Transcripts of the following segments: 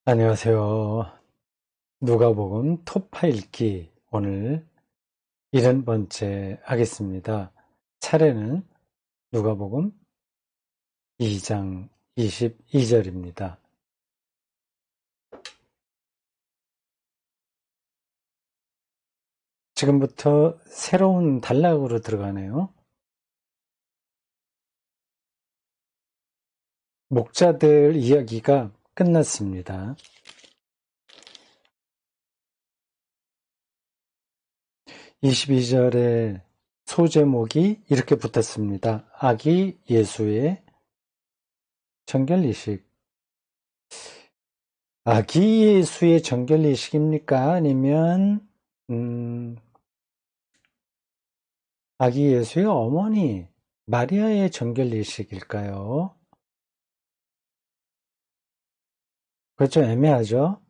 안녕하세요. 누가복음 토파 읽기 오늘 70번째 하겠습니다. 차례는 누가복음 2장 22절입니다. 지금부터 새로운 단락으로 들어가네요. 목자들 이야기가 끝났습니다. 22절에 소제목이 이렇게 붙었습니다. 아기 예수의 정결이식. 아기 예수의 정결이식입니까? 아니면 아기 예수의 어머니 마리아의 정결이식일까요? 그거 좀 애매하죠?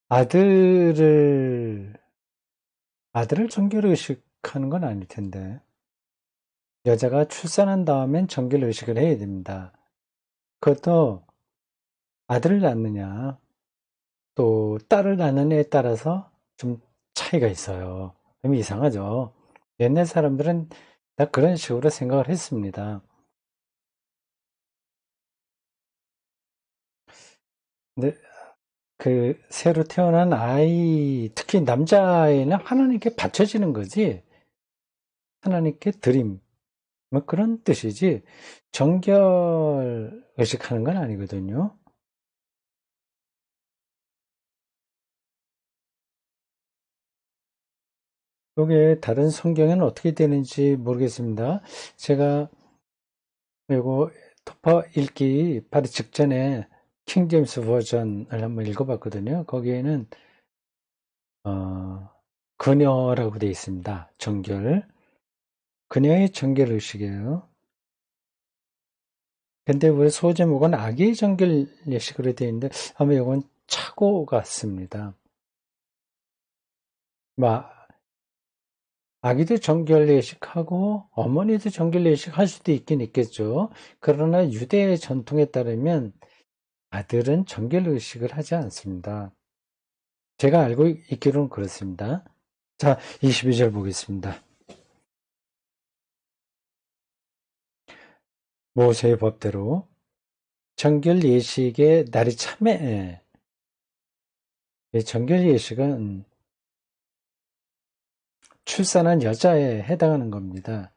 아들을 정결의식하는 건 아닐 텐데. 여자가 출산한 다음엔 정결의식을 해야 됩니다. 그것도 아들을 낳느냐 또 딸을 낳느냐에 따라서 좀 차이가 있어요. 좀 이상하죠? 옛날 사람들은 다 그런 식으로 생각을 했습니다. 근데 그 새로 태어난 아이, 특히 남자아이는 하나님께 바쳐지는 거지, 하나님께 드림, 뭐 그런 뜻이지, 정결 의식하는 건 아니거든요. 이게 다른 성경에는 어떻게 되는지 모르겠습니다. 제가 이거 토파 읽기 바로 직전에 킹제임스 버전을 한번 읽어봤거든요. 거기에는 그녀라고 되어 있습니다. 정결. 그녀의 정결 의식이에요. 근데 왜 소제목은 아기 정결 예식으로 되어 있는데 아마 이건 착오 같습니다. 아기도 정결 예식하고 어머니도 정결 예식할 수도 있긴 있겠죠. 그러나 유대 전통에 따르면 아들은 정결 의식을 하지 않습니다. 제가 알고 있기로는 그렇습니다. 자, 22절 보겠습니다. 모세의 법대로 정결 예식의 날이 참해. 정결 예식은 출산한 여자에 해당하는 겁니다.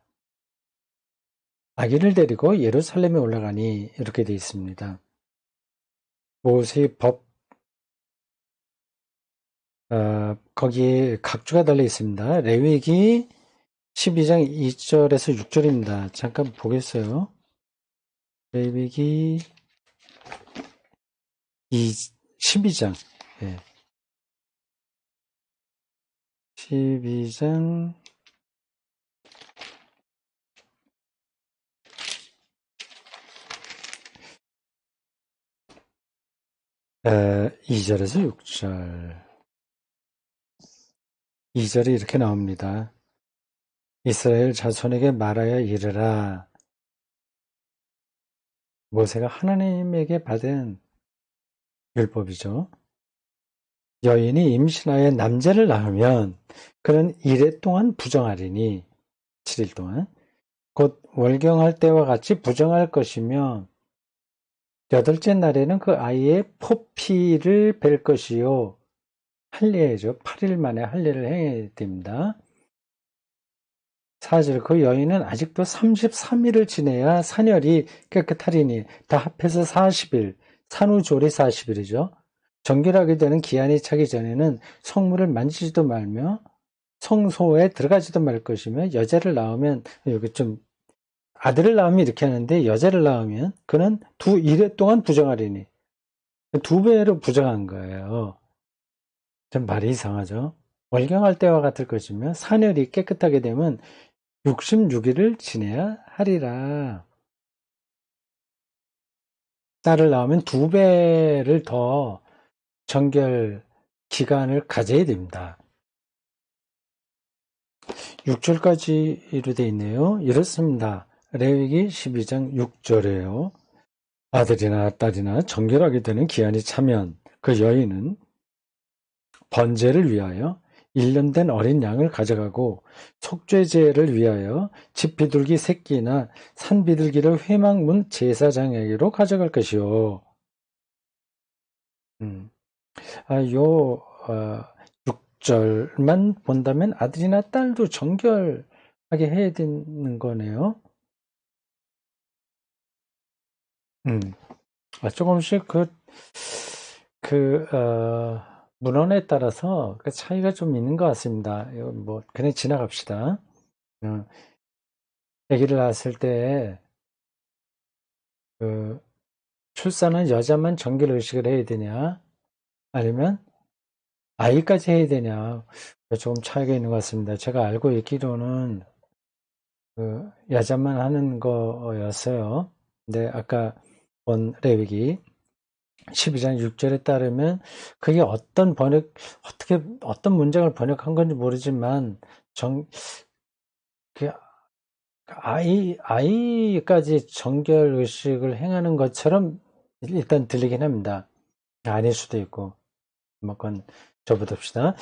아기를 데리고 예루살렘에 올라가니 이렇게 되어 있습니다. 모세의 법, 거기에 각주가 달려 있습니다. 레위기 12장 2절에서 6절입니다. 잠깐 보겠어요. 레위기 12장. 예. 12장 2절에서 6절. 2절이 이렇게 나옵니다. 이스라엘 자손에게 말하여 이르라. 모세가 하나님에게 받은 율법이죠. 여인이 임신하여 남자를 낳으면 그는 이래 동안 부정하리니 7일 동안 곧 월경할 때와 같이 부정할 것이며 여덟째 날에는 그 아이의 포피를 벨 것이요. 할례죠. 8일 만에 할례를 해야 됩니다. 4절 그 여인은 아직도 33일을 지내야 산열이 깨끗하리니 다 합해서 40일, 산후조리 40일이죠. 정결하게 되는 기한이 차기 전에는 성물을 만지지도 말며 성소에 들어가지도 말 것이며 여자를 낳으면 여기 좀 아들을 낳으면 이렇게 하는데 여자를 낳으면 그는 2일 동안 부정하리니 2배로 부정한 거예요. 좀 말이 이상하죠. 월경할 때와 같을 것이며 산열이 깨끗하게 되면 66일을 지내야 하리라. 딸을 낳으면 2배를 더 정결 기간을 가져야 됩니다. 6절까지로 되어 있네요. 이렇습니다. 레위기 12장 6절이에요. 아들이나 딸이나 정결하게 되는 기한이 차면 그 여인은 번제를 위하여 1년 된 어린 양을 가져가고 속죄제를 위하여 집 비둘기 새끼나 산 비둘기를 회막문 제사장에게로 가져갈 것이요. 요 6절만 본다면 아들이나 딸도 정결하게 해야 되는 거네요. 조금씩 문헌에 따라서 그 차이가 좀 있는 것 같습니다. 뭐 그냥 지나갑시다. 아기를 낳았을 때 출산한 여자만 정결 의식을 해야 되냐, 아니면 아이까지 해야 되냐, 조금 차이가 있는 것 같습니다. 제가 알고 있기로는 여자만 하는 거였어요. 근데 아까 본 레위기 12장 6절에 따르면 그게 어떤 문장을 번역한 건지 모르지만 아이까지 정결 의식을 행하는 것처럼 일단 들리긴 합니다. 아닐 수도 있고, 뭐 그건 접어둡시다.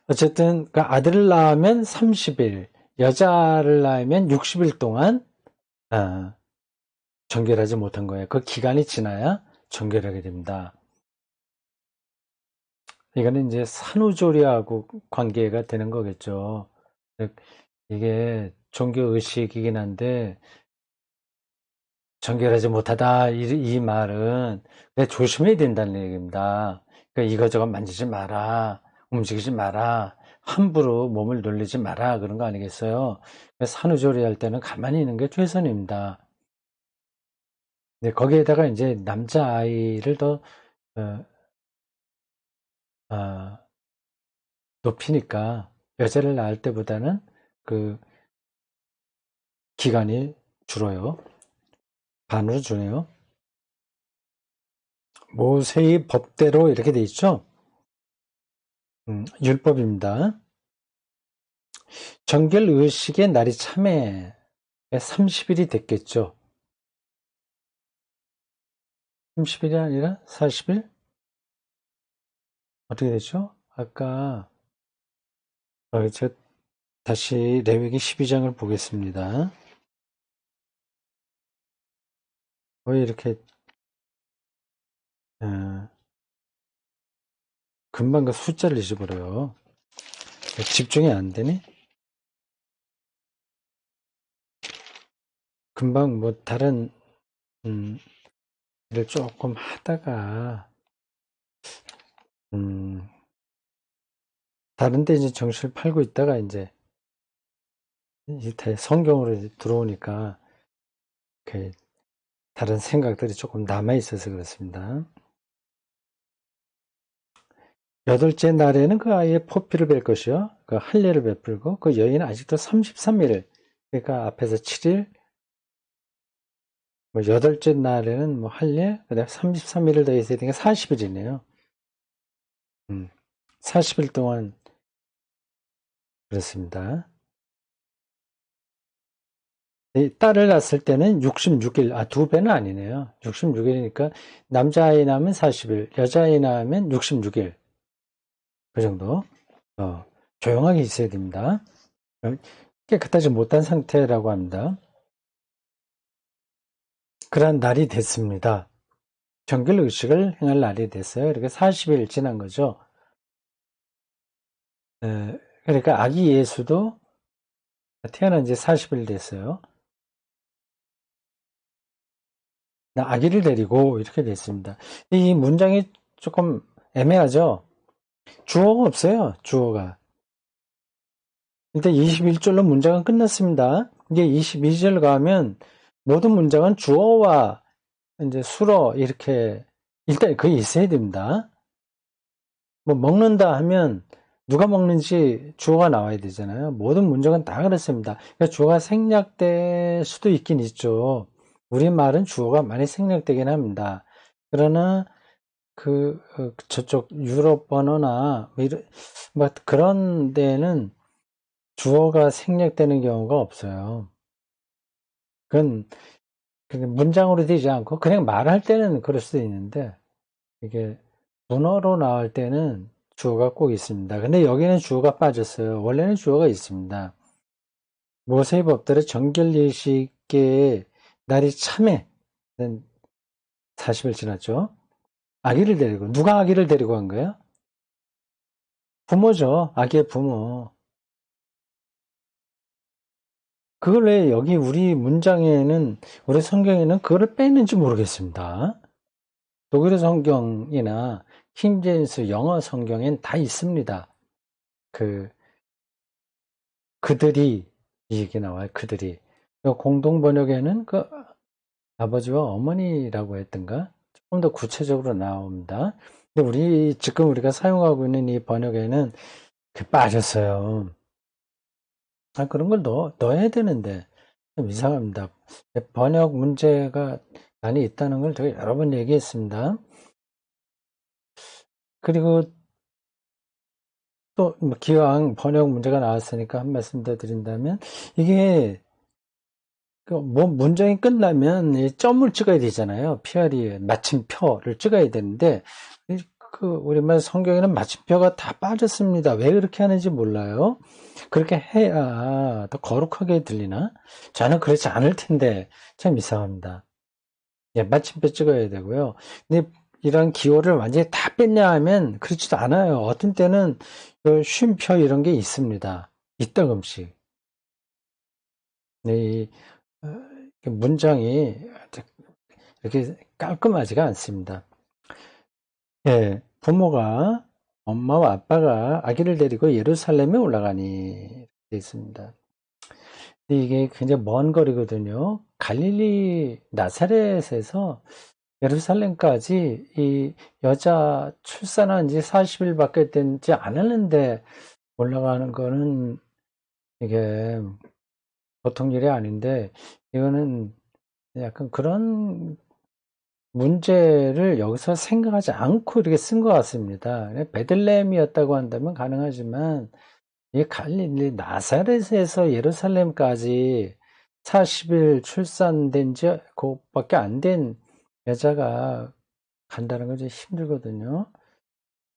어쨌든 아들을 낳으면 30일, 여자를 낳으면 60일 동안 정결하지 못한 거예요. 그 기간이 지나야 정결하게 됩니다. 이거는 이제 산후조리하고 관계가 되는 거겠죠. 이게 종교의식이긴 한데 정결하지 못하다 이 말은 조심해야 된다는 얘기입니다. 그러니까 이거저거 만지지 마라, 움직이지 마라, 함부로 몸을 놀리지 마라, 그런 거 아니겠어요? 산후조리 할 때는 가만히 있는 게 최선입니다. 근데 거기에다가 이제 남자아이를 더 높이니까 여자를 낳을 때보다는 그 기간이 줄어요. 반으로 주네요. 모세의 법대로 이렇게 돼 있죠. 율법입니다. 정결 의식의 날이 참에 30일이 됐겠죠. 30일이 아니라 40일? 어떻게 되죠? 아까 저 다시 레위기 12장을 보겠습니다. 왜 이렇게 금방 그 숫자를 잊어버려요. 집중이 안 되니? 금방 뭐 다른 일을 조금 하다가 다른 데 이제 정신을 팔고 있다가 이제 성경으로 들어오니까 다른 생각들이 조금 남아 있어서 그렇습니다. 8째 날에는 그 아이의 포피를 뵐 것이요. 그 할례를 베풀고 그 여인은 아직도 33일을, 그러니까 앞에서 7일, 뭐 8째 날에는 뭐 할례, 그다음에 33일을 더 있어야 되니까 40일이네요. 40일 동안 그렇습니다. 딸을 낳았을 때는 66일, 2배는 아니네요. 66일이니까 남자아이 낳으면 40일, 여자아이 낳으면 66일. 그 정도. 조용하게 있어야 됩니다. 깨끗하지 못한 상태라고 합니다. 그런 날이 됐습니다. 정결 의식을 행할 날이 됐어요. 이렇게 40일 지난 거죠. 그러니까 아기 예수도 태어난 지 40일 됐어요. 아기를 데리고 이렇게 됐습니다. 이 문장이 조금 애매하죠. 주어가 없어요. 주어가. 일단 21절로 문장은 끝났습니다. 이게 22절 가면 모든 문장은 주어와 이제 수어 이렇게 일단 그게 있어야 됩니다. 뭐 먹는다 하면 누가 먹는지 주어가 나와야 되잖아요. 모든 문장은 다 그렇습니다. 그러니까 주어가 생략될 수도 있긴 있죠. 우리말은 주어가 많이 생략되긴 합니다. 그러나 저쪽 유럽 언어나 뭐 그런 데는 주어가 생략되는 경우가 없어요. 그건 문장으로 되지 않고 그냥 말할 때는 그럴 수도 있는데 이게 문어로 나올 때는 주어가 꼭 있습니다. 근데 여기는 주어가 빠졌어요. 원래는 주어가 있습니다. 모세의 법대로 정결예식계의 날이 참해 40일 지났죠. 아기를 데리고 누가 아기를 데리고 간 거야? 부모죠. 아기의 부모. 그걸 왜 여기 우리 문장에는 우리 성경에는 그거를 뺐는지 모르겠습니다. 독일어 성경이나 킹제임스 영어 성경엔 다 있습니다. 그들이 이 얘기 나와요. 그들이 공동 번역에는 그 아버지와 어머니라고 했던가 조금 더 구체적으로 나옵니다. 근데 지금 우리가 사용하고 있는 이 번역에는 빠졌어요. 그런 걸 넣어야 되는데 좀 이상합니다. 번역 문제가 많이 있다는 걸 제가 여러 번 얘기했습니다. 그리고 또 기왕 번역 문제가 나왔으니까 한 말씀 더 드린다면 이게 뭐 문장이 끝나면 점을 찍어야 되잖아요. PR이 마침표를 찍어야 되는데 우리말 성경에는 마침표가 다 빠졌습니다. 왜 그렇게 하는지 몰라요. 그렇게 해야 더 거룩하게 들리나? 저는 그렇지 않을 텐데 참 이상합니다. 예, 마침표 찍어야 되고요. 근데 이런 기호를 완전히 다 뺐냐 하면 그렇지도 않아요. 어떤 때는 쉼표 이런 게 있습니다. 이따금씩. 네, 문장이 이렇게 깔끔하지가 않습니다. 예, 부모가 엄마와 아빠가 아기를 데리고 예루살렘에 올라가니 되어 있습니다. 근데 이게 굉장히 먼 거리거든요. 갈릴리 나사렛에서 예루살렘까지 이 여자 출산한 지 40일밖에 되지 않았는데 올라가는 거는 이게 보통 일이 아닌데 이거는 약간 그런 문제를 여기서 생각하지 않고 이렇게 쓴 것 같습니다. 베들레헴이었다고 한다면 가능하지만 이 갈릴리 나사렛에서 예루살렘까지 40일 출산된 지 그것밖에 안 된 여자가 간다는 건 좀 힘들거든요.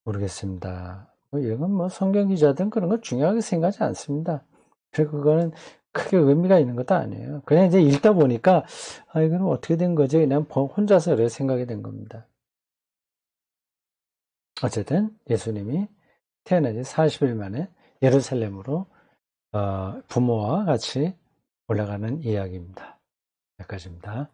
모르겠습니다. 이건 뭐 성경 기자들은 그런 거 중요하게 생각하지 않습니다. 그리고 그거는 크게 의미가 있는 것도 아니에요. 그냥 이제 읽다 보니까 이거는 어떻게 된 거지? 그냥 혼자서 그렇게 생각이 된 겁니다. 어쨌든 예수님이 태어난 지 40일 만에 예루살렘으로 부모와 같이 올라가는 이야기입니다. 여기까지입니다.